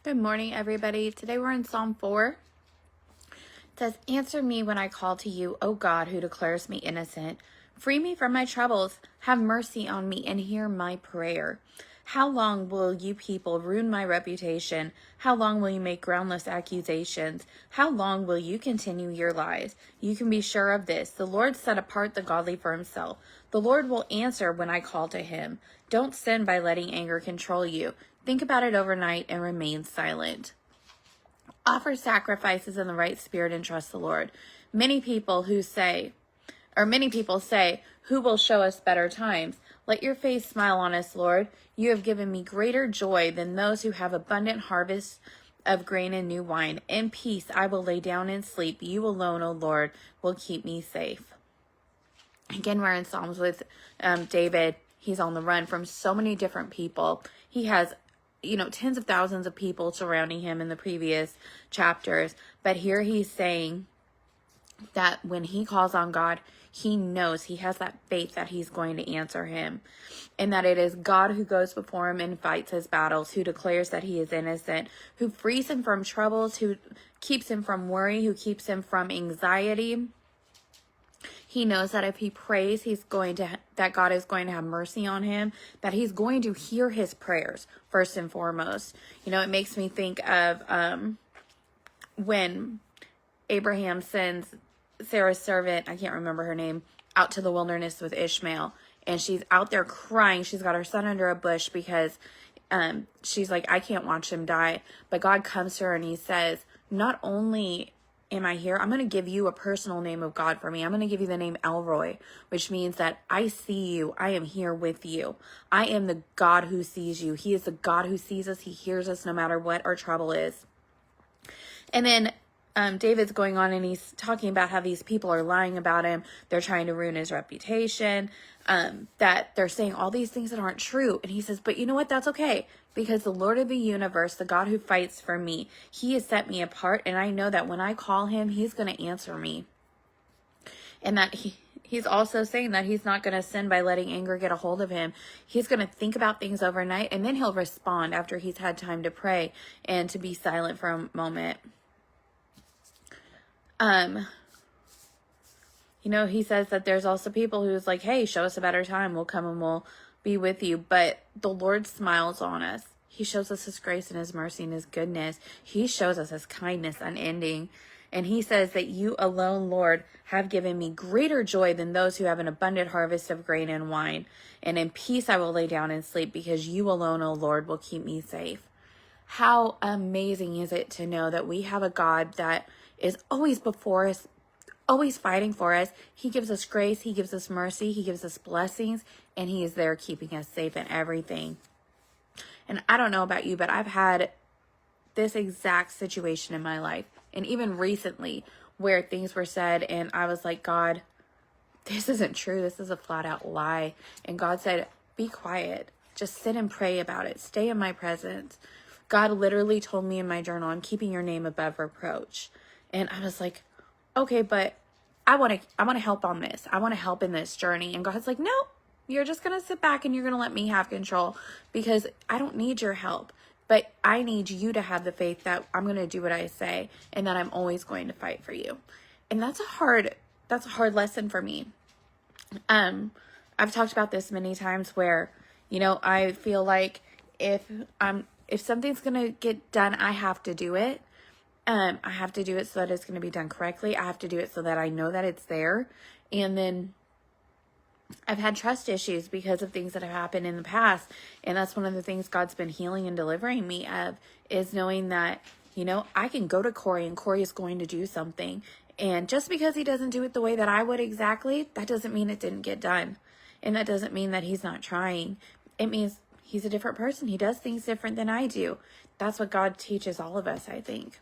Good morning, everybody. Today we're in Psalm 4. It says, "Answer me when I call to you, O God, who declares me innocent. Free me from my troubles. Have mercy on me and hear my prayer. How long will you people ruin my reputation? How long will you make groundless accusations? How long will you continue your lies? You can be sure of this. The Lord set apart the godly for himself. The Lord will answer when I call to him. Don't sin by letting anger control you. Think about it overnight and remain silent. Offer sacrifices in the right spirit and trust the Lord." Many people say, "Who will show us better times?" Let your face smile on us, Lord. You have given me greater joy than those who have abundant harvests of grain and new wine. In peace I will lay down and sleep. You alone, O Lord, will keep me safe. Again, we're in Psalms with David. He's on the run from so many different people. He has tens of thousands of people surrounding him in the previous chapters. But here he's saying that when he calls on God, he knows, he has that faith that he's going to answer him. And that it is God who goes before him and fights his battles, who declares that he is innocent, who frees him from troubles, who keeps him from worry, who keeps him from anxiety. He knows that if he prays, that God is going to have mercy on him, that he's going to hear his prayers first and foremost. It makes me think of when Abraham sends Sarah's servant, I can't remember her name, out to the wilderness with Ishmael, and she's out there crying. She's got her son under a bush because she's like, I can't watch him die. But God comes to her and he says, not only am I here, I'm going to give you a personal name of God for me. I'm going to give you the name Elroy, which means that I see you. I am here with you. I am the God who sees you. He is the God who sees us. He hears us no matter what our trouble is. And then David's going on and he's talking about how these people are lying about him. They're trying to ruin his reputation, that they're saying all these things that aren't true. And he says, but you know what? That's okay. Because the Lord of the universe, the God who fights for me, he has set me apart. And I know that when I call him, he's going to answer me. And that he's also saying that he's not going to sin by letting anger get a hold of him. He's going to think about things overnight and then he'll respond after he's had time to pray and to be silent for a moment. He says that there's also people who's like, hey, show us a better time. We'll come and we'll be with you. But the Lord smiles on us. He shows us his grace and his mercy and his goodness. He shows us his kindness unending. And he says that you alone, Lord, have given me greater joy than those who have an abundant harvest of grain and wine. And in peace I will lay down and sleep because you alone, O Lord, will keep me safe. How amazing is it to know that we have a God that is always before us, always fighting for us. He gives us grace. He gives us mercy. He gives us blessings. And he is there keeping us safe in everything. And I don't know about you, but I've had this exact situation in my life. And even recently where things were said and I was like, God, this isn't true. This is a flat out lie. And God said, be quiet. Just sit and pray about it. Stay in my presence. God literally told me in my journal, I'm keeping your name above reproach. And I was like, okay, but I want to help on this. I want to help in this journey. And God's like, no, you're just going to sit back and you're going to let me have control because I don't need your help. But I need you to have the faith that I'm going to do what I say and that I'm always going to fight for you. And that's a hard lesson for me. I've talked about this many times where, I feel like if something's going to get done, I have to do it. I have to do it so that it's going to be done correctly. I have to do it so that I know that it's there. And then I've had trust issues because of things that have happened in the past. And that's one of the things God's been healing and delivering me of is knowing that, I can go to Corey and Corey is going to do something. And just because he doesn't do it the way that I would exactly, that doesn't mean it didn't get done. And that doesn't mean that he's not trying. It means he's a different person. He does things different than I do. That's what God teaches all of us, I think.